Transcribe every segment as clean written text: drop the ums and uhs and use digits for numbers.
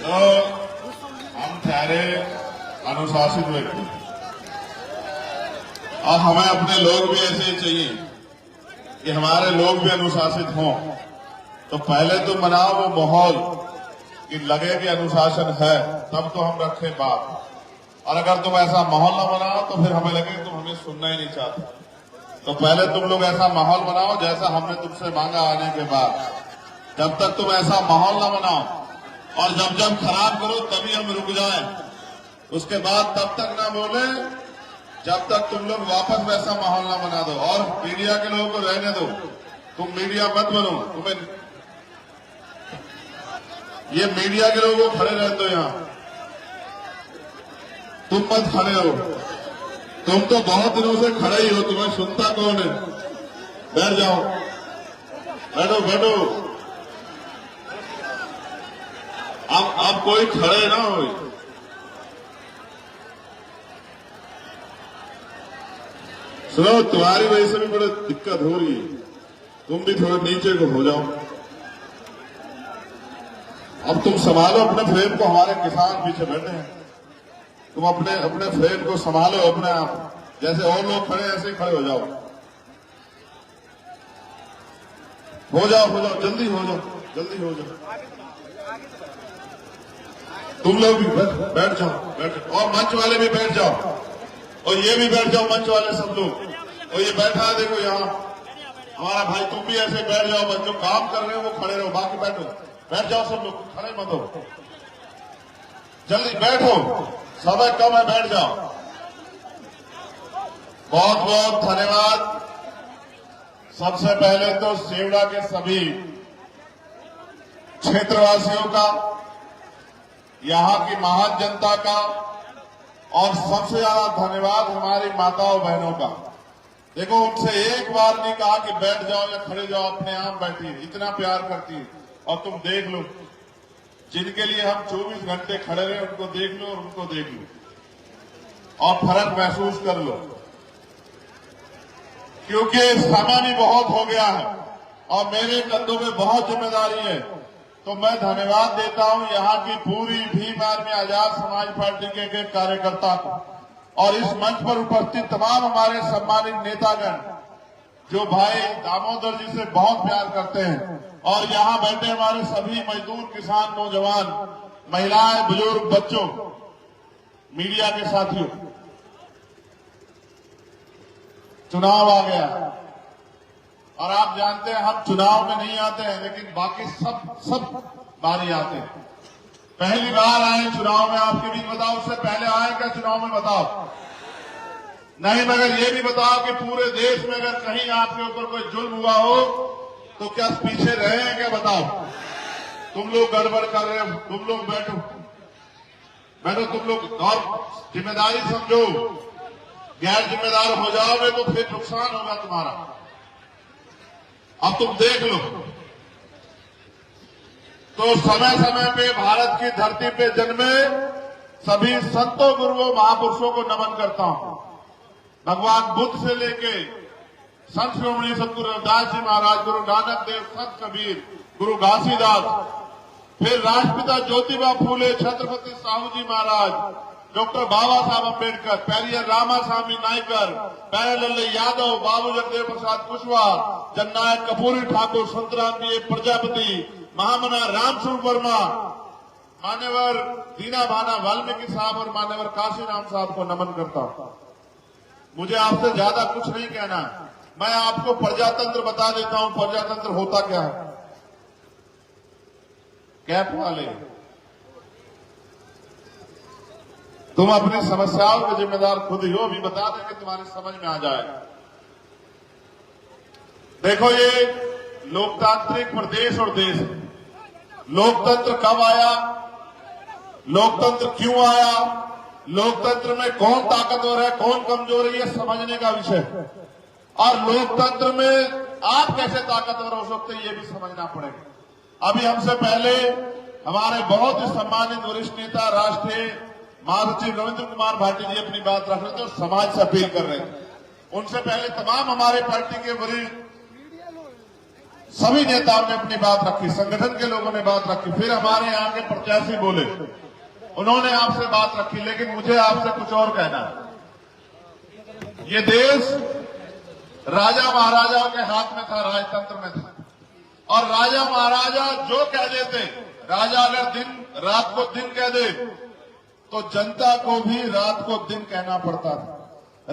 तो हम ठहरे अनुशासित व्यक्ति और हमें अपने लोग भी ऐसे ही चाहिए कि हमारे लोग भी अनुशासित हों। तो पहले तो बनाओ वो माहौल कि लगे कि अनुशासन है, तब तो हम रखें बात। और अगर तुम ऐसा माहौल ना बनाओ तो फिर हमें लगे तुम हमें सुनना ही नहीं चाहते। तो पहले तुम लोग ऐसा माहौल बनाओ जैसा हमने तुमसे मांगा आने के बाद। जब तक तुम ऐसा माहौल ना बनाओ और जब जब खराब करो तभी हम रुक जाएं, उसके बाद तब तक ना बोले जब तक तुम लोग वापस वैसा माहौल ना बना दो। और मीडिया के लोगों को रहने दो, तुम मीडिया मत बनो। तुम्हें ये मीडिया के लोगों को खड़े रहने दो, यहां तुम मत खड़े हो। तुम तो बहुत दिनों से खड़े ही हो, तुम्हें सुनता कौन है? बैठ जाओ, बैठो बैठो। अब कोई खड़े ना हो। सुनो, तुम्हारी वजह से भी बड़ी दिक्कत हो रही है, तुम भी थोड़ा नीचे को हो जाओ। अब तुम संभालो अपने फ्रेम को, हमारे किसान पीछे बैठे हैं। तुम अपने अपने फ्रेम को संभालो अपने आप, जैसे और लोग खड़े ऐसे खड़े हो जाओ। हो जाओ, जल्दी हो जाओ, जल्दी हो जाओ। तुम लोग भी बैठ जाओ, और मंच वाले भी बैठ जाओ, और ये भी बैठ जाओ मंच वाले सब लोग। और ये बैठा है देखो यहाँ हमारा भाई, तुम भी ऐसे बैठ जाओ। जो काम कर रहे हो वो खड़े रहो, बाकी बैठो, बैठ जाओ सब लोग, खड़े मत हो, जल्दी बैठो। समय कम है, बैठ जाओ। बहुत बहुत धन्यवाद। सबसे पहले तो सेवड़ा के सभी क्षेत्रवासियों का, यहाँ की महान जनता का, और सबसे ज्यादा धन्यवाद हमारी माताओं बहनों का। देखो, उनसे एक बार नहीं कहा कि बैठ जाओ या खड़े जाओ, अपने आप बैठी है, इतना प्यार करती है। और तुम देख लो, जिनके लिए हम 24 घंटे खड़े रहे, उनको देख लो और उनको देख लो और फर्क महसूस कर लो। क्योंकि समय भी बहुत हो गया है और मेरे कंधों में बहुत जिम्मेदारी है। तो मैं धन्यवाद देता हूं यहाँ की पूरी भीम आर्मी आजाद समाज पार्टी के कार्यकर्ता को, और इस मंच पर उपस्थित तमाम हमारे सम्मानित नेतागण जो भाई दामोदर जी से बहुत प्यार करते हैं, और यहाँ बैठे हमारे सभी मजदूर, किसान, नौजवान, महिलाएं, बुजुर्ग, बच्चों, मीडिया के साथियों। चुनाव आ गया और आप जानते हैं हम चुनाव में नहीं आते हैं, लेकिन बाकी सब बारी आते हैं। पहली बार आए चुनाव में, आपके भी बताओ, उससे पहले आए क्या चुनाव में? बताओ नहीं, मगर ये भी बताओ कि पूरे देश में अगर कहीं आपके ऊपर कोई जुल्म हुआ हो तो क्या पीछे रहे हैं क्या? बताओ। तुम लोग गड़बड़ कर रहे हो, तुम लोग बैठो, तुम लोग और जिम्मेदारी समझो। गैर जिम्मेदार हो जाओगे तो फिर नुकसान होगा तुम्हारा। अब तुम देख लो, तो समय समय पे भारत की धरती पे जन्मे सभी संतों, गुरुओं, महापुरुषों को नमन करता हूं। भगवान बुद्ध से लेके संत शिरोमणि सतगुरु रविदास जी महाराज, गुरु नानक देव, संत कबीर, गुरु घासीदास, फिर राष्ट्रपिता ज्योतिबा फूले, छत्रपति साहू जी महाराज, डॉक्टर बाबा साहब अम्बेडकर, पेरियर रामास्वामी नायकर, प्यारेलाल यादव, बाबू जगदेव प्रसाद कुशवाहा, जननायक कर्पूरी ठाकुर, संतराम जी प्रजापति, महामना रामस्वरूप वर्मा, मान्यवर दीना भाना वाल्मीकि साहब और मान्यवर काशीराम साहब को नमन करता हूं। मुझे आपसे ज्यादा कुछ नहीं कहना, मैं आपको प्रजातंत्र बता देता हूं। प्रजातंत्र होता क्या है? कैप वाले, तुम अपनी समस्याओं के जिम्मेदार खुद ही हो, अभी बता देंगे, तुम्हारी समझ में आ जाए। देखो, ये लोकतांत्रिक प्रदेश और देश है। लोकतंत्र कब आया, लोकतंत्र क्यों आया, लोकतंत्र में कौन ताकतवर है, कौन कमजोर है, ये समझने का विषय है। और लोकतंत्र में आप कैसे ताकतवर हो सकते हैं, ये भी समझना पड़ेगा। अभी हमसे पहले हमारे बहुत ही सम्मानित वरिष्ठ नेता राष्ट्रीय महासचिव रविंद्र कुमार भाटी जी अपनी बात रख रहे थे और समाज से अपील कर रहे थे। उनसे पहले तमाम हमारे पार्टी के वरिष्ठ सभी नेताओं ने अपनी बात रखी, संगठन के लोगों ने बात रखी, फिर हमारे यहाँ के प्रत्याशी बोले, उन्होंने आपसे बात रखी। लेकिन मुझे आपसे कुछ और कहना है। ये देश राजा महाराजाओं के हाथ में था, राजतंत्र में था, और राजा महाराजा जो कह देते, राजा अगर दिन रात को दिन कह दे तो जनता को भी रात को दिन कहना पड़ता था।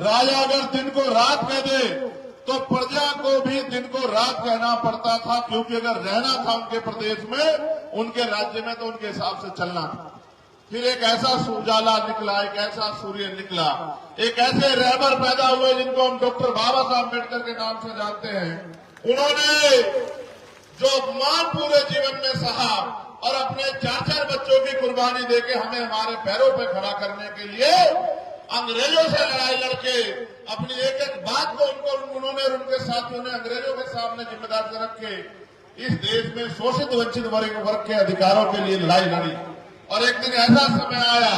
राजा अगर दिन को रात कह दे तो प्रजा को भी दिन को रात कहना पड़ता था, क्योंकि अगर रहना था उनके प्रदेश में, उनके राज्य में, तो उनके हिसाब से चलना था। फिर एक ऐसा उजाला निकला, एक ऐसा सूर्य निकला, एक ऐसे रहबर पैदा हुए जिनको हम डॉक्टर बाबा साहब अम्बेडकर के नाम से जानते हैं। उन्होंने जो अपमान पूरे जीवन में सहा और अपने 4-4 बच्चों की कुर्बानी देके हमें हमारे पैरों पे खड़ा करने के लिए अंग्रेजों से लड़ाई लड़के अपनी एक एक बात को उन्होंने और उनके साथियों ने अंग्रेजों के सामने जिम्मेदार से रख के इस देश में शोषित वंचित वर्ग के अधिकारों के लिए लड़ाई लड़ी। और एक दिन ऐसा समय आया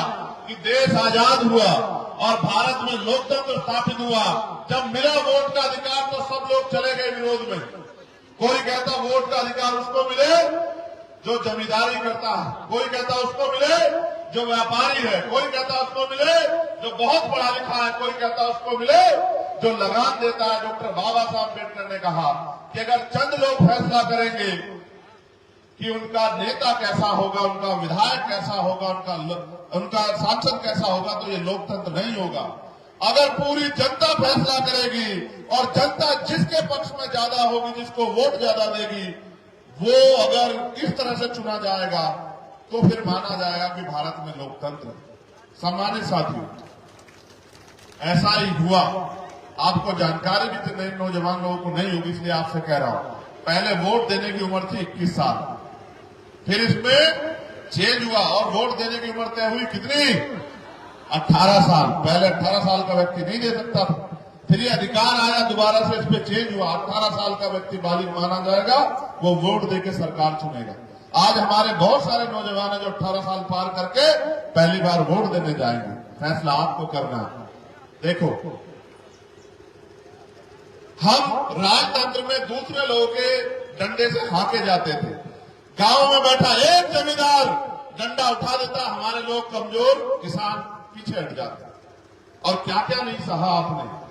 कि देश आजाद हुआ और भारत में लोकतंत्र स्थापित हुआ। जब मिला वोट का अधिकार तो सब लोग चले गए विरोध में। कोई कहता वोट का अधिकार उसको मिले जो जमींदारी करता है, कोई कहता उसको मिले जो व्यापारी है, कोई कहता उसको मिले जो बहुत पढ़ा लिखा है, कोई कहता उसको मिले जो लगान देता है। डॉक्टर बाबा साहब अम्बेडकर ने कहा कि अगर चंद लोग फैसला करेंगे कि उनका नेता कैसा होगा, उनका विधायक कैसा होगा, उनका सांसद कैसा होगा, तो ये लोकतंत्र नहीं होगा। अगर पूरी जनता फैसला करेगी और जनता जिसके पक्ष में ज्यादा होगी, जिसको वोट ज्यादा देगी, वो अगर इस तरह से चुना जाएगा तो फिर माना जाएगा कि भारत में लोकतंत्र। सम्मानित साथियों, ऐसा ही हुआ। आपको जानकारी भी तो नए नौजवान लोगों को नहीं होगी, इसलिए आपसे कह रहा हूं। पहले वोट देने की उम्र थी 21 साल, फिर इसमें चेंज हुआ और वोट देने की उम्र तय हुई कितनी? 18 साल। पहले 18 साल का व्यक्ति नहीं दे सकता था, फिर ये अधिकार आया, दोबारा से इस पे चेंज हुआ। 18 साल का व्यक्ति बालिग माना जाएगा, वो वोट देके सरकार चुनेगा। आज हमारे बहुत सारे नौजवान हैं जो 18 साल पार करके पहली बार वोट देने जाएंगे। फैसला आपको करना है। देखो, हम राजतंत्र में दूसरे लोगों के डंडे से हाके जाते थे। गांव में बैठा एक जमींदार डंडा उठा देता, हमारे लोग कमजोर किसान पीछे हट जाते। और क्या क्या नहीं सहा आपने।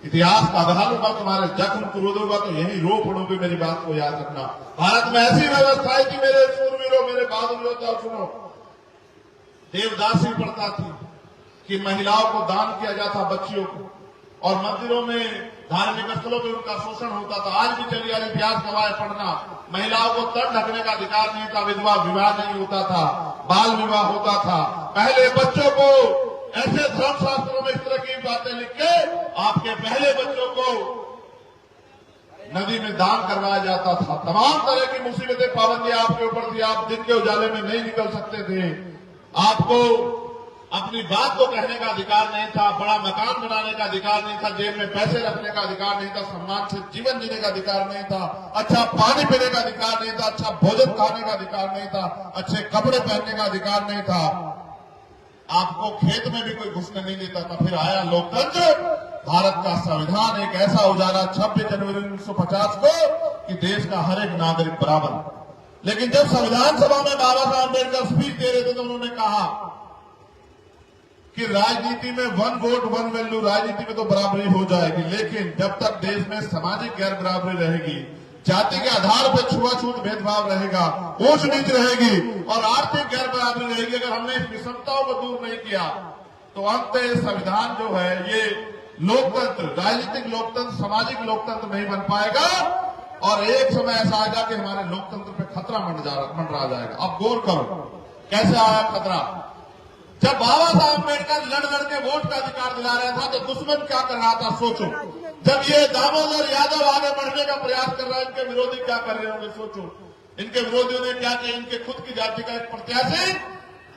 इतिहास का आधार होगा, तुम्हारे जख्म क्रोध होगा तो यही रो पड़ोगे। मेरी बात को याद रखना। भारत में ऐसी व्यवस्थाएं थी, मेरे सूरवीरों, मेरे बहादुर योद्धा, सुनो। देवदासी प्रथा थी कि महिलाओं को दान किया जाता, बच्चियों को, और मंदिरों में धार्मिक स्थलों पर उनका शोषण होता था। आज भी चलिए इतिहास गवाह पढ़ना। महिलाओं को तन ढकने का अधिकार नहीं था, विधवा विवाह नहीं होता था, बाल विवाह होता था। पहले बच्चों को ऐसे धर्मशास्त्रों में इस तरह की बातें लिख के आपके पहले बच्चों को नदी में दान करवाया जाता था। तमाम तरह की मुसीबतें, पाबंदियां आपके ऊपर थी। आप दिन के उजाले में नहीं निकल सकते थे। आपको अपनी बात को कहने का अधिकार नहीं था, बड़ा मकान बनाने का अधिकार नहीं था, जेब में पैसे रखने का अधिकार नहीं था, सम्मान से जीवन जीने का अधिकार नहीं था, अच्छा पानी पीने का अधिकार नहीं था, अच्छा भोजन खाने का अधिकार नहीं था, अच्छे कपड़े पहनने का अधिकार नहीं था। आपको खेत में भी कोई घुसने नहीं देता था। फिर आया लोकतंत्र, भारत का संविधान, एक ऐसा उजाला 26 जनवरी 1950 को कि देश का हर एक नागरिक बराबर। लेकिन जब संविधान सभा में बाबा साहब अम्बेडकर स्पीच दे रहे थे तो उन्होंने कहा कि राजनीति में 1 वोट 1 वैल्यू, राजनीति में तो बराबरी हो जाएगी, लेकिन जब तक देश में सामाजिक गैर बराबरी रहेगी, जाति के आधार पर छुआछूत भेदभाव रहेगा, ऊंच नीच रहेगी और आर्थिक गैर बराबरी रहेगी, अगर हमने इस विषमताओं को दूर नहीं किया तो अंततः संविधान जो है ये लोकतंत्र, राजनीतिक लोकतंत्र, सामाजिक लोकतंत्र नहीं बन पाएगा। और एक समय ऐसा आएगा कि हमारे लोकतंत्र पे खतरा मंडरा जाएगा। अब गौर करो कैसे आया खतरा। जब बाबा साहब अम्बेडकर लड़ के वोट का अधिकार दिला रहा था तो दुश्मन क्या कर रहा था, सोचो। जब ये दामोदर यादव आगे बढ़ने का प्रयास कर रहा है, इनके विरोधी क्या कर रहे होंगे, सोचो। इनके विरोधियों ने क्या किया, इनके खुद की जाति का एक प्रत्याशी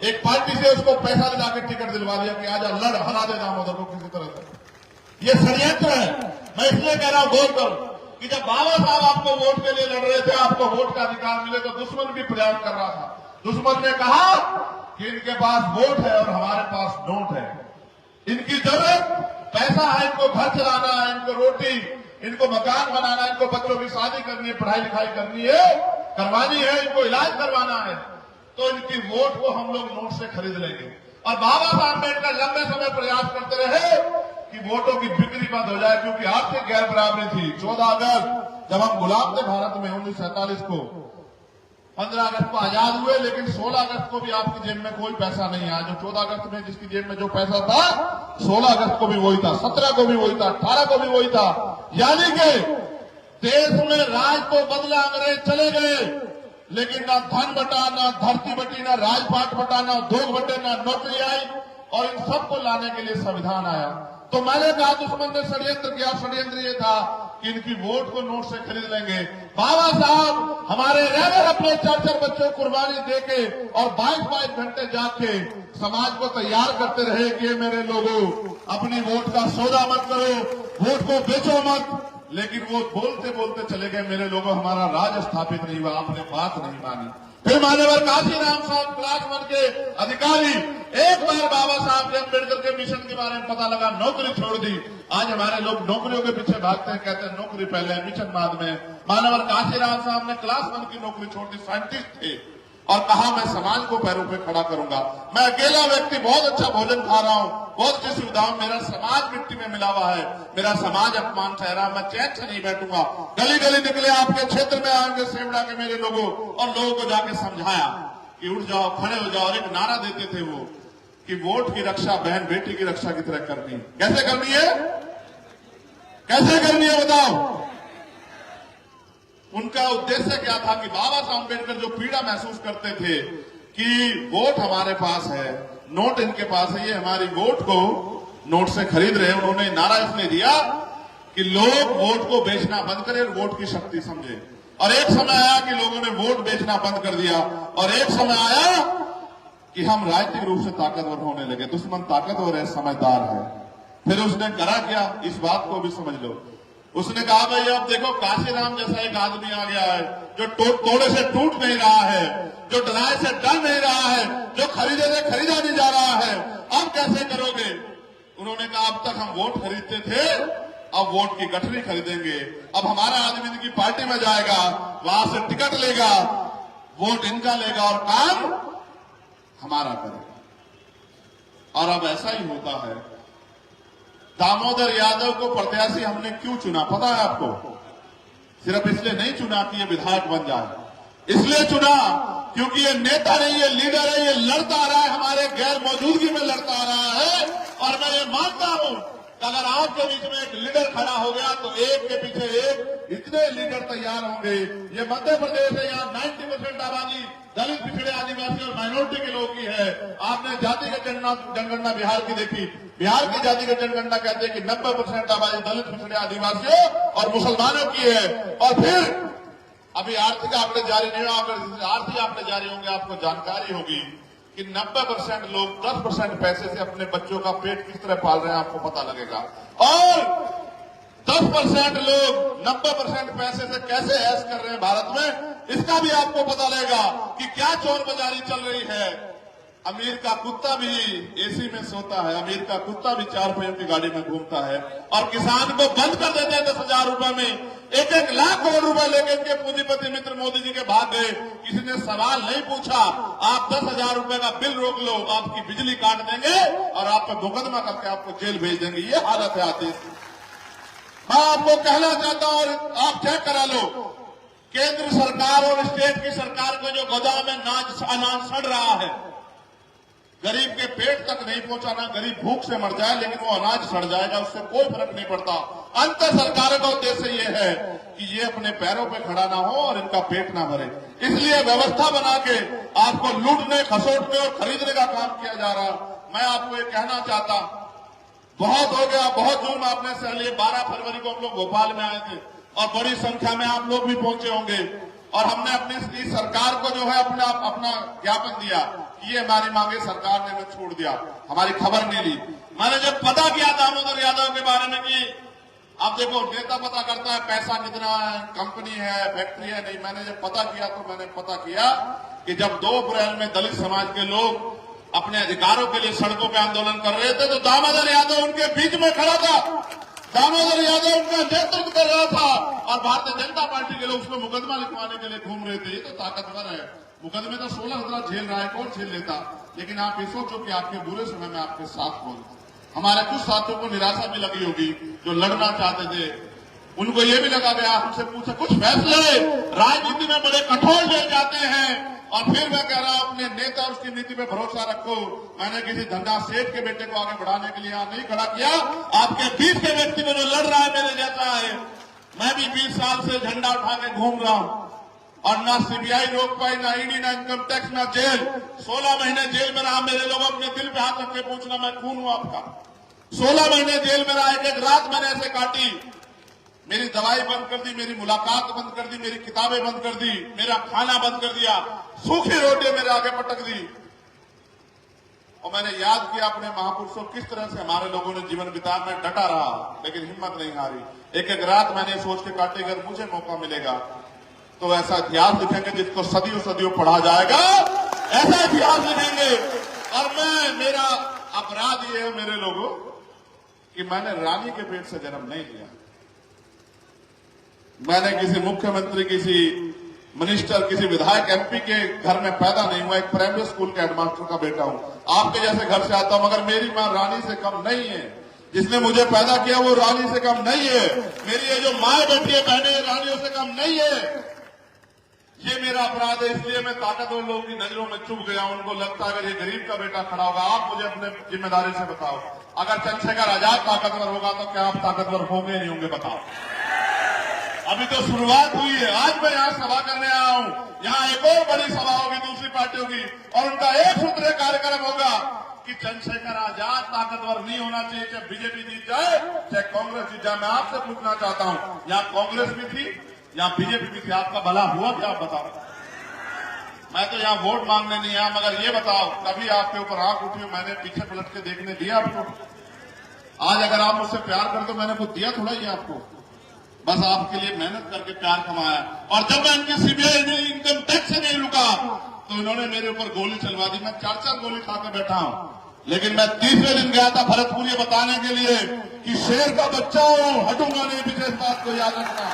एक पार्टी से उसको पैसा दिला के टिकट दिलवा दिया कि आजा लड़, हरा दे दामोदर को किसी तरह से। ये षड्यंत्र है। मैं इसलिए कह रहा हूं, गौर करो। कि जब बाबा साहब आपको वोट के लिए लड़ रहे थे, आपको वोट का अधिकार मिले, तो दुश्मन भी प्रयास कर रहा था। दुश्मन ने कहा कि इनके पास वोट है और हमारे पास नोट है, इनकी जरूरत पैसा है, इनको घर चलाना है, इनको रोटी, इनको मकान बनाना है, इनको बच्चों की शादी करनी है, पढ़ाई लिखाई करनी है, करवानी है, इनको इलाज करवाना है, तो इनकी वोट को हम लोग नोट से खरीद लेंगे। और बाबा साहब अम्बेडकर लंबे समय प्रयास करते रहे कि वोटों की बिक्री बंद हो जाए, क्योंकि आर्थिक गैर बराबरी थी। 14 अगस्त जब हम गुलाम थे भारत में 1947 को, 15 अगस्त को आजाद हुए, लेकिन 16 अगस्त को भी आपकी जेब में कोई पैसा नहीं आया। जो 14 अगस्त में जिसकी जेब में जो पैसा था, 16 अगस्त को भी वही था, 17 को भी वही था, 18 को भी वही था। यानी कि देश में राज तो बदला, अंग्रेज चले गए, लेकिन ना धन बटा, ना धरती बटी, ना राजपाट बटा, ना उद्योग बटे, ना नौकरी आई, और इन सबको लाने के लिए संविधान आया। तो मैंने कहा दुश्मन ने षड्यंत्र किया। षड्यंत्र ये था कि इनकी वोट को नोट से खरीद लेंगे। बाबा साहब हमारे रह गए अपने 4-4 बच्चों को कुर्बानी देके और 22-22 घंटे जाके समाज को तैयार करते रहे कि मेरे लोगों, अपनी वोट का सौदा मत करो, वोट को बेचो मत। लेकिन वो बोलते बोलते चले गए, मेरे लोगों हमारा राज स्थापित नहीं हुआ, आपने बात नहीं मानी। फिर मान्यवर काशीराम साहब क्लास 1 के अधिकारी, एक बार बाबा साहब के अम्बेडकर के मिशन के बारे में पता लगा, नौकरी छोड़ दी। आज हमारे लोग नौकरियों के पीछे भागते हैं, कहते हैं नौकरी पहले, मिशन बाद में। मान्यवर काशीराम साहब ने क्लास 1 की नौकरी छोड़ दी, साइंटिस्ट थे, और कहा मैं समाज को पैरों पे खड़ा करूंगा। मैं अकेला व्यक्ति बहुत अच्छा भोजन खा रहा हूं, बहुत अच्छी सुविधाओं, मेरा समाज मिट्टी में मिला हुआ है, मेरा समाज अपमान सह रहा, मैं चैन से नहीं बैठूंगा। गली गली निकले, आपके क्षेत्र में आएंगे सेवड़ा के मेरे लोगों, और लोगों को जाके समझाया कि उठ जाओ, खड़े हो जाओ। और एक नारा देते थे वो कि वोट की रक्षा बहन बेटी की रक्षा की तरह करनी। कैसे करनी है, कैसे करनी है बताओ। उनका उद्देश्य क्या था कि बाबा साहब अम्बेडकर जो पीड़ा महसूस करते थे कि वोट हमारे पास है, नोट इनके पास है, ये हमारी वोट को नोट से खरीद रहे हैं। उन्होंने नारा इसलिए दिया कि लोग वोट को बेचना बंद करें और वोट की शक्ति समझे। और एक समय आया कि लोगों ने वोट बेचना बंद कर दिया, और एक समय आया कि हम राजनीतिक रूप से ताकतवर होने लगे। दुश्मन ताकतवर है, समझदार है। फिर उसने करा क्या, इस बात को भी समझ लो। उसने कहा भाई अब देखो काशीराम जैसा एक आदमी आ गया है, जो तोड़े से टूट नहीं रहा है, जो डराए से डर नहीं रहा है, जो खरीदे से खरीदा नहीं जा रहा है, अब कैसे करोगे। उन्होंने कहा अब तक हम वोट खरीदते थे, अब वोट की गठरी खरीदेंगे। अब हमारा आदमी इनकी पार्टी में जाएगा, वहां से टिकट लेगा, वोट इनका लेगा और काम हमारा करेगा। और अब ऐसा ही होता है। दामोदर यादव को प्रत्याशी हमने क्यों चुना पता है आपको? सिर्फ इसलिए नहीं चुना कि ये विधायक बन जाए, इसलिए चुना क्योंकि ये नेता नहीं, ये लीडर है, ये लड़ता आ रहा है, हमारे गैर मौजूदगी में लड़ता आ रहा है। और मैं ये मानता हूं कि अगर आपके बीच में एक लीडर खड़ा हो गया तो एक के पीछे एक इतने लीडर तैयार होंगे। ये मध्य प्रदेश है, यहाँ 90% आबादी दलित, पिछड़े, आदिवासी और माइनॉरिटी के लोग की है। आपने जातिगत जनगणना बिहार की देखी, बिहार की जातिगत जनगणना कहते हैं कि 90% आबादी दलित, पिछड़े, आदिवासियों और मुसलमानों की है। और फिर अभी आर्थिक आंकड़े जारी नहीं हुआ, अगर आर्थिक आंकड़े जारी होंगे आपको जानकारी होगी कि 90% लोग 10% पैसे से अपने बच्चों का पेट किस तरह पाल रहे हैं, आपको पता लगेगा। और 10% लोग 90% पैसे से कैसे ऐश कर रहे हैं भारत में, इसका भी आपको पता लगेगा कि क्या चोर बाजारी चल रही है। अमीर का कुत्ता भी एसी में सोता है, अमीर का कुत्ता भी 4 पहियों की गाड़ी में घूमता है, और किसान को बंद कर देते हैं 10,000 रुपए में। 1-1 लाख करोड़ रुपए लेके इनके पूंजीपति मित्र मोदी जी के भाग गए। किसी ने सवाल नहीं पूछा, आप 10,000 रुपए का बिल रोक लो, आपकी बिजली काट देंगे और आप पे मुकदमा करके आपको जेल भेज देंगे। ये हालत है आदेश। मैं आपको कहना चाहता हूं, और आप चेक करा लो, केंद्र सरकार और स्टेट की सरकार को जो गोदाम में अनाज सड़ रहा है, गरीब के पेट तक नहीं पहुंचाना, गरीब भूख से मर जाए लेकिन वो अनाज सड़ जाएगा, उससे कोई फर्क नहीं पड़ता। अंत सरकारों का उद्देश्य ये है कि ये अपने पैरों पे खड़ा ना हो और इनका पेट ना भरे, इसलिए व्यवस्था बना के आपको लूटने, खसोटने और खरीदने का काम किया जा रहा। मैं आपको ये कहना चाहता, बहुत हो गया, बहुत जुर्म आपने सह लिए। 12 फरवरी को हम लोग भोपाल में आए थे और बड़ी संख्या में आप लोग भी पहुंचे होंगे, और हमने अपनी सरकार को जो है अपना ज्ञापन दिया कि ये हमारी मांगे सरकार ने हमें छोड़ दिया, हमारी खबर नहीं ली। मैंने जब पता किया दामोदर यादव के बारे में कि अब देखो, नेता पता करता है पैसा कितना है, कंपनी है, फैक्ट्री है, नहीं। मैंने जब पता किया तो मैंने पता किया कि जब 2 अप्रैल में दलित समाज के लोग अपने अधिकारों के लिए सड़कों पे आंदोलन कर रहे थे तो दामोदर यादव उनके बीच में खड़ा था। दामोदर यादव उनका नेतृत्व कर रहा था और भारतीय जनता पार्टी के लोग उसको मुकदमा लिखवाने के लिए घूम रहे थे। ये तो ताकतवर है। मुकदमे तो 16-17 झेल रहा है, कौन झेल लेता। लेकिन आप ये सोचो कि आपके बुरे समय में आपके साथ कौन। हमारे कुछ साथियों को निराशा भी लगी होगी जो लड़ना चाहते थे, उनको ये भी लगा गया। हमसे पूछे कुछ फैसले राजनीति में बड़े कठोर ले जाते हैं और फिर मैं कह रहा हूं अपने नेता और उसकी नीति पे भरोसा रखो। मैंने किसी धंधा सेठ के बेटे को आगे बढ़ाने के लिए यहां नहीं खड़ा किया। आपके बीच के व्यक्ति में जो लड़ रहा है मेरे जैसा है। मैं भी 20 साल से झंडा उठा के घूम रहा हूं और ना सीबीआई रोक पाई, ना ईडी, ना इनकम टैक्स, ना जेल। 16 महीने जेल में रहा। मेरे लोग अपने दिल पे हाथ रख के पूछना, मैं खून हूं आपका। 16 महीने जेल में रहा। एक रात मैंने ऐसे काटी। मेरी दवाई बंद कर दी, मेरी मुलाकात बंद कर दी, मेरी किताबें बंद कर दी, मेरा खाना बंद कर दिया, सूखी रोटी मेरे आगे पटक दी। और मैंने याद किया अपने महापुरुषों किस तरह से हमारे लोगों ने जीवन बिताया। मैं डटा रहा लेकिन हिम्मत नहीं हारी। एक एक रात मैंने सोच के काटी, अगर मुझे मौका मिलेगा तो ऐसा इतिहास लिखेंगे जिसको सदियों सदियों पढ़ा जाएगा। ऐसा इतिहास लिखेंगे। और मेरा अपराध ये है मेरे लोगों कि मैंने रानी के पेट से जन्म नहीं लिया। मैंने किसी मुख्यमंत्री, किसी मिनिस्टर, किसी विधायक, एमपी के घर में पैदा नहीं हुआ। एक प्राइमरी स्कूल के हेडमास्टर का बेटा हूं। आपके जैसे घर से आता हूं, मगर मेरी मां रानी से कम नहीं है। जिसने मुझे पैदा किया वो रानी से कम नहीं है। मेरी ये जो माँ बैठी है, बहनें, रानियों से कम नहीं है। ये मेरा अपराध है। इसलिए मैं ताकतवर लोगों की नजरों में चुभ गया। उनको लगता है अगर ये गरीब का बेटा खड़ा होगा। आप मुझे अपने जिम्मेदारी से बताओ, अगर चंद्रशेखर आजाद ताकतवर होगा तो क्या आप ताकतवर होंगे नहीं होंगे? बताओ। अभी तो शुरुआत हुई है। आज मैं यहाँ सभा करने आया हूँ। यहाँ एक और बड़ी सभा होगी दूसरी पार्टियों की और उनका एक सूत्रीय कार्यक्रम होगा कि चंद्रशेखर आजाद ताकतवर नहीं होना चाहिए, चाहे बीजेपी जीत जाए, चाहे कांग्रेस जीत जाए। मैं आपसे पूछना चाहता हूँ, यहाँ कांग्रेस भी थी, यहाँ बीजेपी भी थी, आपका भला हुआ क्या? आप बताओ। मैं तो यहाँ वोट मांगने नहीं आया, मगर ये बताओ कभी आपके ऊपर आंख उठी, मैंने पीछे पलट के देखने दिया आपको? आज अगर आप मुझसे प्यार करते तो मैंने कुछ दिया थोड़ा ही आपको। बस आपके लिए मेहनत करके प्यार कमाया। और जब मैं इनकी सीबीआई इनकम टैक्स से नहीं रुका तो इन्होंने मेरे ऊपर गोली चलवा दी। मैं 4-4 गोली खाकर बैठा हूं। लेकिन मैं 30वें दिन गया था भरतपुर ये बताने के लिए कि शेर का बच्चा हूं, हटूंगा नहीं। विशेष बात को याद रखना,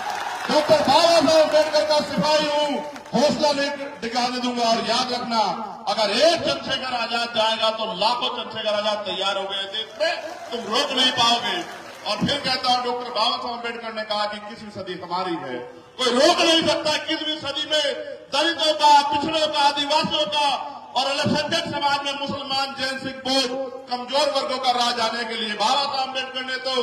डॉक्टर बाबा साहब अम्बेडकर का सिपाही हूं, हौसला नहीं दिखाने दूंगा। और याद रखना, अगर एक चंद्रशेखर आजाद जाएगा तो लाखों चंद्रशेखर आजाद तैयार हो गए देश में, तुम रोक नहीं पाओगे। और फिर कहता हूं, डॉक्टर बाबा साहब अम्बेडकर ने कहा कि 21वीं सदी हमारी है, कोई रोक नहीं सकता। 21वीं सदी में दलितों का, पिछड़ों का, आदिवासियों का और अल्पसंख्यक समाज में मुसलमान, जैन, सिख, बौद्ध, कमजोर वर्गों का राज आने के लिए बाबा साहब अम्बेडकर ने तो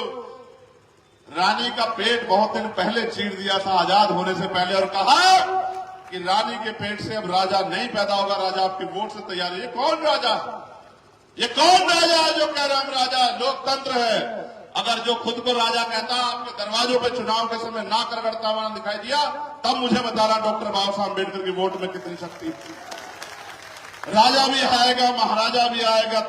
रानी का पेट बहुत दिन पहले चीर दिया था, आजाद होने से पहले, और कहा कि रानी के पेट से अब राजा नहीं पैदा होगा, राजा आपके वोट से तैयार है। ये कौन राजा? ये कौन राजा है जो कह रहा हम राजा? लोकतंत्र है। अगर जो खुद को राजा कहता आपके दरवाजों पे चुनाव के समय ना करगड़ता हुआ दिखाई दिया, तब मुझे बताना डॉक्टर बाबा साहब अम्बेडकर की वोट में कितनी शक्ति थी। राजा भी आएगा, महाराजा भी आएगा,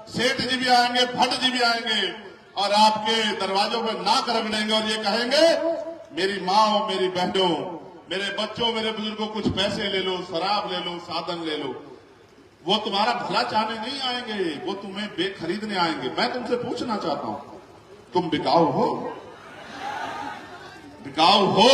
सेठ जी भी आएंगे, भट्ट जी भी आएंगे और आपके दरवाजों पे ना करगड़ेंगे और ये कहेंगे मेरी माँ हो, मेरी बहनों, मेरे बच्चों, मेरे बुजुर्गों, कुछ पैसे ले लो, शराब ले लो, साधन ले लो। वो तुम्हारा भला चाहने नहीं आएंगे, वो तुम्हें बेखरीदने आएंगे। मैं तुमसे पूछना चाहता हूं, तुम बिकाऊ हो? बिकाऊ हो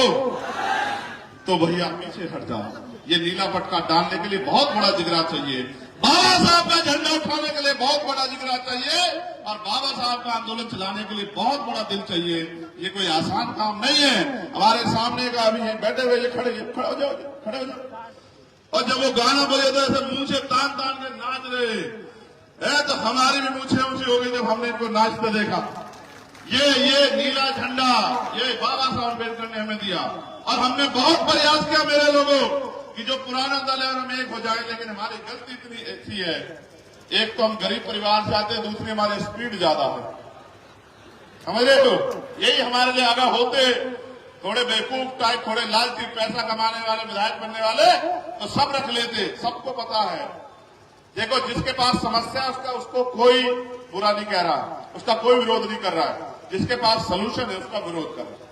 तो भैया पीछे हट जाओ। ये नीला पटका डालने के लिए बहुत बड़ा जिगरा चाहिए। बाबा साहब का झंडा उठाने के लिए बहुत बड़ा जिगरा चाहिए और बाबा साहब का आंदोलन चलाने के लिए बहुत बड़ा दिल चाहिए। ये कोई आसान काम नहीं है। हमारे सामने का अभी बैठे हुए खड़े हो जाओ, खड़े हो जाओ। और जब वो गाना बोले तो ऐसे मुंह से तान तान के नाच रहे, तो हमारी भी मूछें ऊंची हो गई जब हमने इनको नाचते देखा। ये नीला झंडा ये बाबा साहब अम्बेडकर ने हमें दिया और हमने बहुत प्रयास किया मेरे लोगों कि जो पुराना दल है और हम एक हो जाए। लेकिन हमारी गलती इतनी अच्छी है, एक तो हम गरीब परिवार से आते हैं, दूसरी हमारी स्पीड ज्यादा है। समझ रहे हो? यही हमारे लिए अगर होते थोड़े बेवकूफ टाइप, थोड़े लालची, पैसा कमाने वाले, विधायक बनने वाले, तो सब रख लेते। सबको पता है, देखो जिसके पास समस्या उसको कोई बुरा नहीं कह रहा, उसका कोई विरोध नहीं कर रहा है। जिसके पास सोल्यूशन है उसका विरोध कर रहे हैं।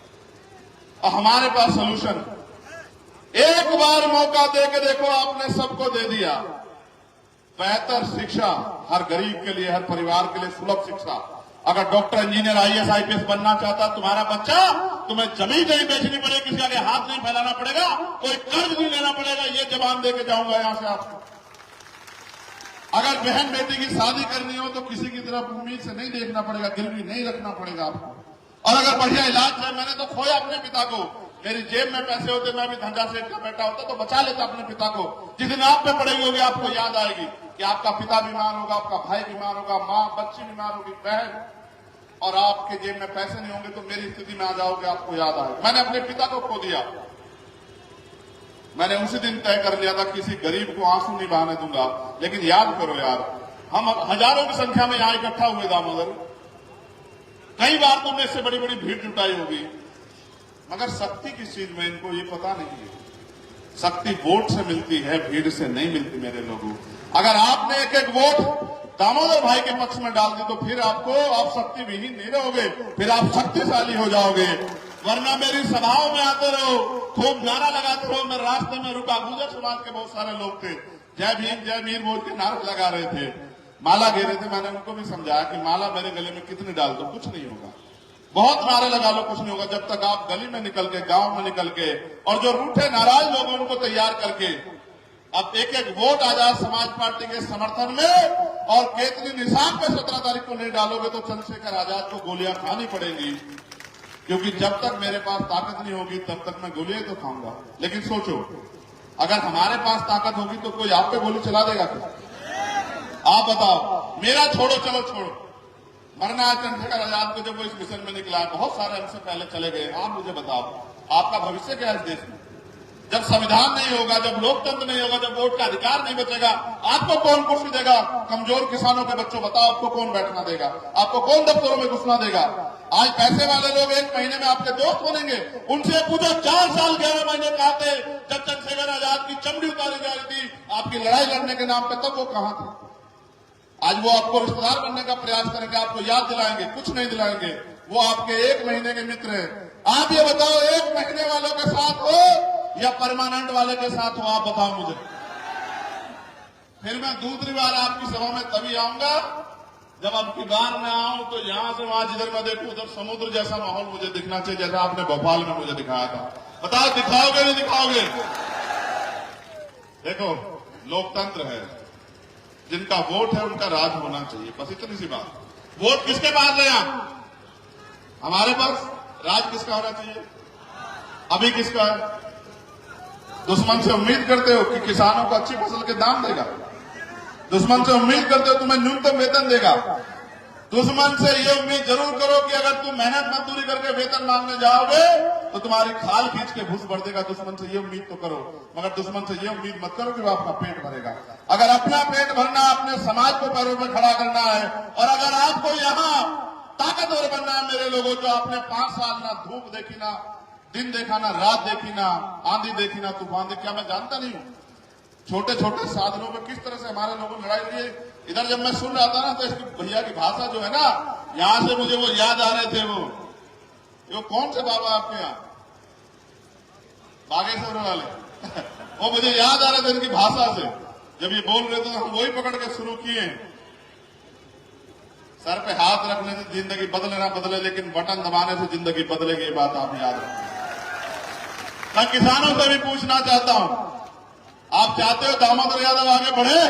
और हमारे पास सोल्यूशन, एक बार मौका दे के देखो, आपने सबको दे दिया बेहतर शिक्षा हर गरीब के लिए, हर परिवार के लिए सुलभ शिक्षा। अगर डॉक्टर, इंजीनियर, आईएएस, आईपीएस बनना चाहता तुम्हारा बच्चा, तुम्हें जमीन नहीं बेचनी पड़ेगी, किसी आगे हाथ नहीं फैलाना पड़ेगा, कोई कर्ज नहीं लेना पड़ेगा, ये जवान देके जाऊंगा यहां से आपको। अगर बहन बेटी की शादी करनी हो तो किसी की तरफ उम्मीद से नहीं देखना पड़ेगा, गिरवी नहीं रखना पड़ेगा आपको। और अगर बढ़िया इलाज है, मैंने तो खोया अपने पिता को, मेरी जेब में पैसे होते, मैं भी धंधा सेठ का बेटा होता तो बचा लेता अपने पिता को। जिस दिन आप पे पड़ेगी होगी, आपको याद आएगी कि आपका पिता बीमार होगा, आपका भाई बीमार होगा, माँ बच्ची बीमार होगी, बहन, और आपके जेब में पैसे नहीं होंगे तो मेरी स्थिति में आ जाओगे, आपको याद आएगा। मैंने अपने पिता को खो दिया, मैंने उसी दिन तय कर लिया था किसी गरीब को आंसू नहीं बहाने दूंगा। लेकिन याद करो यार, हम हजारों की संख्या में यहां इकट्ठा हुए दामोदर, कई बार तुमने इससे बड़ी बड़ी भीड़ जुटाई होगी, मगर शक्ति किस चीज में इनको ये पता नहीं है। शक्ति वोट से मिलती है, भीड़ से नहीं मिलती मेरे लोगों। अगर आपने एक एक वोट दामोदर भाई के पक्ष में डाल दी तो फिर आप शक्ति विहीन नहीं रहोगे, फिर आप शक्तिशाली हो जाओगे। वरना मेरी सभाओं में आते रहो, खूब नारा लगाते रहो। मैं रास्ते में रुका, गुजर समाज के बहुत सारे लोग थे, जय भीम बोल के नारा लगा रहे थे, माला घेरे थे। मैंने उनको भी समझाया कि माला मेरे गले में कितनी डाल दो, कुछ नहीं होगा, बहुत नारे लगा लो, कुछ नहीं होगा, जब तक आप गली में निकल के, गांव में निकल के, और जो रूठे नाराज लोग हैं उनको तैयार करके अब एक एक वोट आजाद समाज पार्टी के समर्थन में, और केतली निशान पे 17 तारीख को नहीं डालोगे तो चंद्रशेखर आजाद को गोलियां खानी पड़ेगी। क्योंकि जब तक मेरे पास ताकत नहीं होगी तब तक मैं गोलियां तो खाऊंगा। लेकिन सोचो, अगर हमारे पास ताकत होगी तो कोई आप पे गोली चला देगा क्या? आप बताओ। मेरा छोड़ो, चलो छोड़ो, मरना है चंद्रशेखर आजाद को, जब वो इस मिशन में निकला है, बहुत सारे हमसे पहले चले गए। आप मुझे बताओ, आपका भविष्य क्या है इस देश में? जब संविधान नहीं होगा, जब लोकतंत्र नहीं होगा, जब वोट का अधिकार नहीं बचेगा, आपको कौन कुर्सी देगा? कमजोर किसानों के बच्चों, बताओ आपको कौन बैठना देगा? आपको कौन दफ्तरों में घुसना देगा? आज पैसे वाले लोग 1 महीने में आपके दोस्त बनेंगे। उनसे पूछो, 4 साल 11 महीने कहा थे जब चंद्रशेखर आजाद की चमड़ी उतारी जा रही थी आपकी लड़ाई लड़ने के नाम पर, तब वो कहां थे? आज वो आपको रिश्तेदार बनने का प्रयास करेंगे, आपको याद दिलाएंगे, कुछ नहीं दिलाएंगे। वो आपके 1 महीने के मित्र हैं। आप ये बताओ, 1 महीने वालों के साथ हो या परमानेंट वाले के साथ हो? आप बताओ मुझे। फिर मैं दूसरी बार आपकी सभा में तभी आऊंगा जब अब की बार मैं आऊं तो यहां से वहां जिधर मैं देखूं उधर समुद्र जैसा माहौल मुझे दिखना चाहिए, जैसा आपने भोपाल में मुझे दिखाया था। बताओ, दिखाओगे नहीं दिखाओगे? देखो, लोकतंत्र है, जिनका वोट है उनका राज होना चाहिए, बस इतनी सी बात। वोट किसके पास है? हमारे पास। राज किसका होना चाहिए? अभी किसका है? दुश्मन से उम्मीद करते हो कि किसानों को अच्छी फसल के दाम देगा? दुश्मन से उम्मीद करते हो तुम्हें न्यूनतम वेतन देगा? दुश्मन से ये उम्मीद जरूर करो कि अगर तुम मेहनत मजदूरी करके वेतन मांगने जाओगे तो तुम्हारी खाल खींच के घुस बढ़ देगा। दुश्मन से ये उम्मीद तो करो, मगर दुश्मन से ये उम्मीद मत करो कि वो आपका पेट भरेगा। अगर अपना पेट भरना, अपने समाज को पैरों पर खड़ा करना है, और अगर आपको यहाँ ताकतवर बनना है मेरे लोगों, जो आपने 5 साल ना धूप देखी, ना दिन देखा, ना रात देखी, ना आंधी देखी, ना तूफान देखी, क्या मैं जानता नहीं हूं छोटे छोटे साधनों में किस तरह से हमारे लोगों ने लड़ाई लड़ी? इधर जब मैं सुन रहा था ना तो इसकी भैया की भाषा जो है ना, यहां से मुझे वो याद आ रहे थे। वो कौन से बाबा आपके यहाँ, बागेश्वर वाले वो मुझे याद आ रहे थे इनकी भाषा से। जब ये बोल रहे थे तो हम वही पकड़ के शुरू किए। सर पे हाथ रखने से जिंदगी बदले ना बदले, लेकिन बटन दबाने से जिंदगी बदलेगी, ये बात आप याद रखें। मैं किसानों से भी पूछना चाहता हूं, आप चाहते हो दामोदर यादव आगे बढ़े?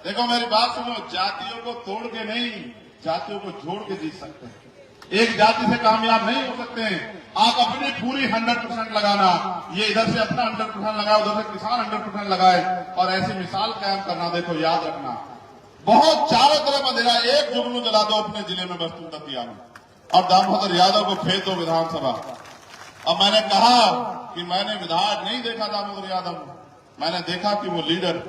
देखो मेरी बात सुनो, जातियों को तोड़ के नहीं, जातियों को जोड़ के जीत सकते हैं। एक जाति से कामयाब नहीं हो सकते हैं। आप अपनी पूरी 100% लगाना, ये इधर से अपना 100% लगाए, उधर से किसान 100% लगाए, और ऐसी मिसाल कायम करना। देखो याद रखना, बहुत चारों तरफ अंधेरा, एक जुगनू जला दो अपने जिले में, बस तुम दतिया में, और दामोदर यादव को भेज दो विधानसभा। अब मैंने कहा कि मैंने विधायक नहीं देखा दामोदर यादव, मैंने देखा कि वो लीडर,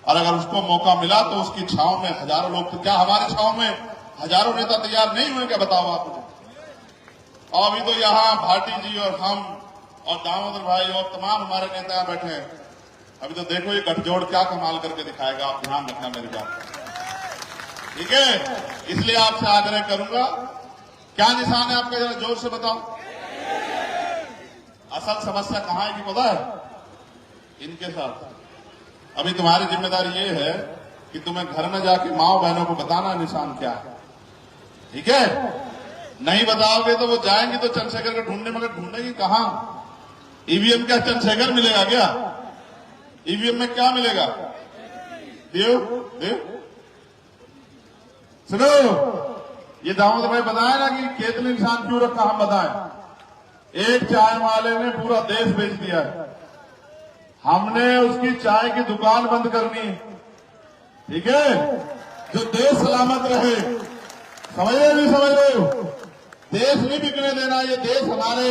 और अगर उसको मौका मिला तो उसकी छाव में हजारों लोग, तो क्या हमारे छाव में हजारों नेता तैयार नहीं हुए क्या? बताओ आप मुझे। और अभी तो यहाँ भाटी जी और हम और दामोदर भाई और तमाम हमारे नेता बैठे हैं। अभी तो देखो ये गठजोड़ क्या कमाल करके दिखाएगा, आप ध्यान रखना मेरी बात, ठीक है? इसलिए आपसे आग्रह करूंगा, क्या निशान है आपका, जरा जोर से बताओ। असल समस्या कहां है कि पता है? इनके साथ। अभी तुम्हारी जिम्मेदारी ये है कि तुम्हें घर में जाके माओ बहनों को बताना निशान क्या है, ठीक है? नहीं बताओगे तो वो जाएंगे तो चंद्रशेखर को ढूंढने, मगर ढूंढेंगे कहां? ईवीएम क्या चंद्रशेखर मिलेगा क्या? ईवीएम में क्या मिलेगा? देव देव सुनो, ये दाऊद भाई बताया ना कि केतली निशान क्यों रखा, हम बताएं। एक चाय वाले ने पूरा देश बेच दिया है, हमने उसकी चाय की दुकान बंद करनी है, ठीक है? जो देश सलामत रहे, समझ रहे नहीं समझ रहे हो? देश नहीं बिकने देना, ये देश हमारे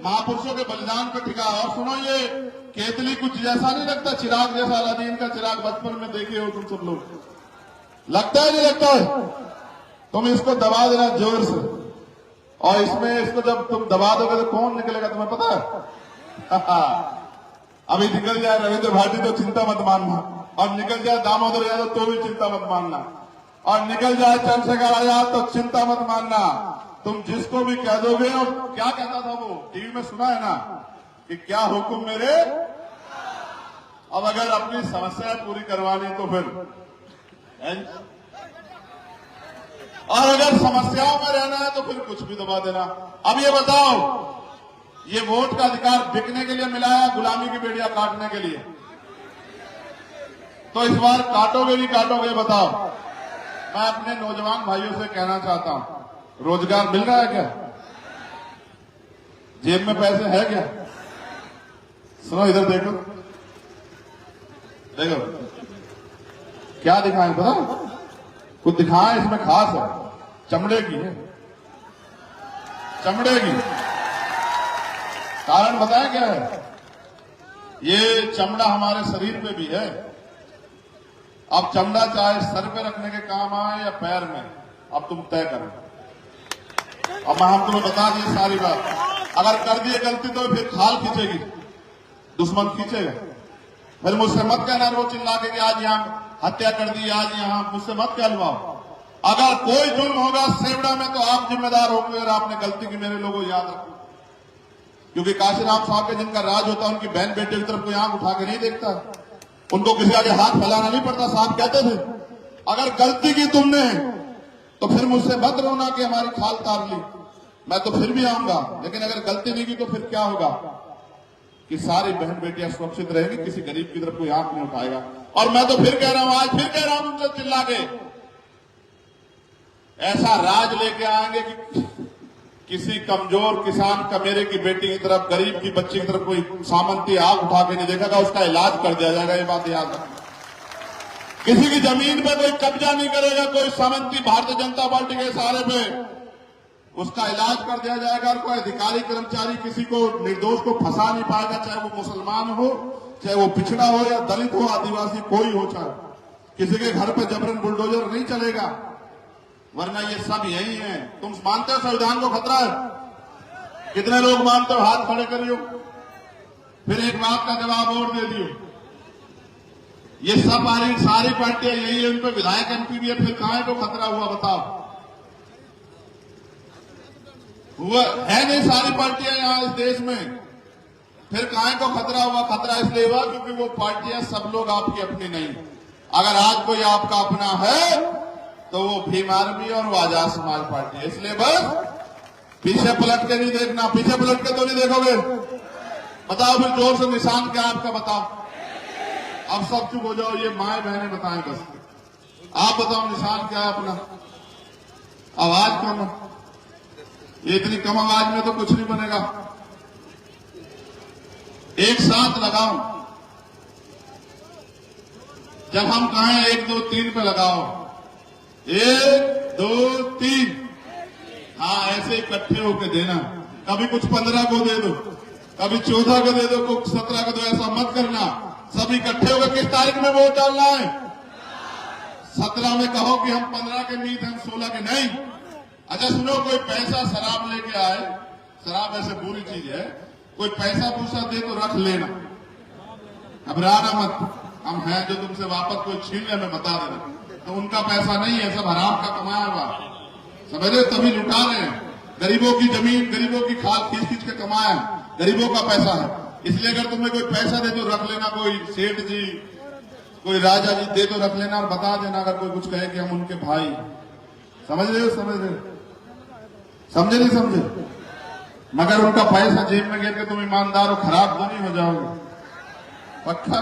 महापुरुषों के बलिदान पर टिका। और सुनो, ये केतली कुछ जैसा नहीं लगता, चिराग जैसा, अलादीन का चिराग बचपन में देखे हो तुम सब लोग, लगता है नहीं लगता है? तुम इसको दबा देना जोर से, और इसमें इसको जब तुम दबा दोगे तो कौन निकलेगा तुम्हें पता है? अभी निकल जाए रविंद्र भारती तो चिंता मत मानना, और निकल जाए दामोदर यादव तो भी चिंता मत मानना, और निकल जाए चंद्रशेखर आजाद तो चिंता मत मानना। तुम जिसको भी कह दोगे, और क्या कहता था वो, टीवी में सुना है ना कि क्या हुक्म मेरे। अब अगर अपनी समस्या पूरी करवानी तो फिर, और अगर समस्याओं में रहना है तो फिर कुछ भी दबा देना। अब ये बताओ, ये वोट का अधिकार बिकने के लिए मिला है, गुलामी की बेड़ियां काटने के लिए? तो इस बार काटोगे नहीं काटोगे बताओ? मैं अपने नौजवान भाइयों से कहना चाहता हूं, रोजगार मिल रहा है क्या? जेब में पैसे है क्या? सुनो इधर देखो, देखो क्या दिखाएं पता? कुछ दिखाएं इसमें खास है, चमड़े की है, चमड़े की। कारण बताएं क्या है? ये चमड़ा हमारे शरीर पे भी है। अब चमड़ा चाहे सर पे रखने के काम आए या पैर में, अब तुम तय करो। अब हम तुम्हें बता दिए सारी बात, अगर कर दिए गलती तो फिर खाल खींचेगी, दुश्मन खींचेगा। फिर मुझसे मत कहना वो चिल्ला के आज यहां हत्या कर दी, आज यहां, मुझसे मत कहलवाओ। अगर कोई जुर्म होगा सेवड़ा में तो आप जिम्मेदार होंगे, और आपने गलती की, मेरे लोगों याद रखो। क्योंकि काशीराम साहब के जिनका राज होता है, उनकी बहन बेटे की तरफ कोई आंख उठा के नहीं देखता, उनको किसी आगे हाथ फैलाना नहीं पड़ता। साहब कहते थे अगर गलती की तुमने तो फिर मुझसे मत रोना कि हमारी खाल तार ली, मैं तो फिर भी आऊंगा। लेकिन अगर गलती नहीं की तो फिर क्या होगा कि सारी बहन बेटियां सुरक्षित रहेंगी, किसी गरीब की तरफ कोई आंख नहीं उठाएगा। और मैं तो फिर कह रहा हूं, आज फिर कह रहा हूं तुमसे चिल्ला के, ऐसा राज लेके आएंगे कि किसी कमजोर किसान कमेरे की बेटी की तरफ, गरीब की बच्ची की तरफ कोई सामंती आग उठा के नहीं देखेगा, उसका इलाज कर दिया जाएगा। ये बात याद रखना। किसी की जमीन पे कोई कब्जा नहीं करेगा, कोई सामंती भारतीय जनता पार्टी के सहारे पे, उसका इलाज कर दिया जाएगा। और कोई अधिकारी कर्मचारी किसी को, निर्दोष को फंसा नहीं पाएगा, चाहे वो मुसलमान हो, चाहे वो पिछड़ा हो, या दलित हो, आदिवासी, कोई हो। चाहे किसी के घर पे जबरन बुलडोजर नहीं चलेगा, वरना ये सब यही है। तुम मानते हो संविधान को खतरा है? कितने लोग मानते हो? हाथ खड़े करियो। फिर एक बात का जवाब और दे दियो, ये सब सारी पार्टियां यही है, उन पर विधायक एमपी भी है, फिर कहां को खतरा हुआ बताओ? हुआ है नहीं, सारी पार्टियां यहां इस देश में, फिर काहे को खतरा हुआ? खतरा इसलिए हुआ क्योंकि वो पार्टियां सब लोग आपकी अपनी नहीं। अगर आज कोई आपका अपना है तो वो भीम आर्मी और वो आजाद समाज पार्टी है। इसलिए बस पीछे पलट के नहीं देखना। पीछे पलट के तो नहीं देखोगे? बताओ फिर जोर से, निशान क्या आपका बताओ? अब सब चुप हो जाओ, ये माए बहनें बताएं बस। आप बताओ निशान क्या है अपना? आवाज कम है, ये इतनी कम आवाज में तो कुछ नहीं बनेगा। एक साथ लगाओ, जब हम कहें 1 2 3 पे लगाओ, 1 2 3। हाँ, ऐसे इकट्ठे होकर देना। कभी कुछ 15 को दे दो, कभी 14 को दे दो, कुछ 17 को दो, ऐसा मत करना। सब इकट्ठे होकर किस तारीख में वोट डालना है? 17 में कहो कि हम 15 के नीत हैं, हम 16 के नहीं। अच्छा सुनो, कोई पैसा शराब लेके आए, शराब ऐसे बुरी चीज है, कोई पैसा पूछा दे तो रख लेना, घबराना मत। हम हैं जो तुमसे वापस कोई छीन ले, हमें बता देना। तो उनका पैसा नहीं है, सब हराम का कमाया हुआ, समझ रहे? तभी लुटा रहे हैं। गरीबों की जमीन, गरीबों की खाल खींच खींच के कमाया, गरीबों का पैसा है। इसलिए अगर तुम्हें कोई पैसा दे तो रख लेना, कोई सेठ जी, कोई राजा जी दे तो रख लेना, और बता देना अगर कोई कुछ कहे कि हम उनके भाई। समझ रहे हो? समझ रहे हो? समझे नहीं समझे? मगर उनका पैसा जेब में गिर के तुम ईमानदार हो, खराब तो नहीं हो जाओगे? पक्का?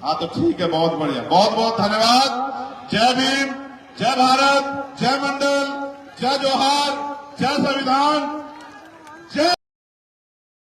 हाँ तो ठीक है, बहुत बढ़िया, बहुत बहुत धन्यवाद। जय भीम, जय भारत, जय मंडल, जय जोहार, जय संविधान।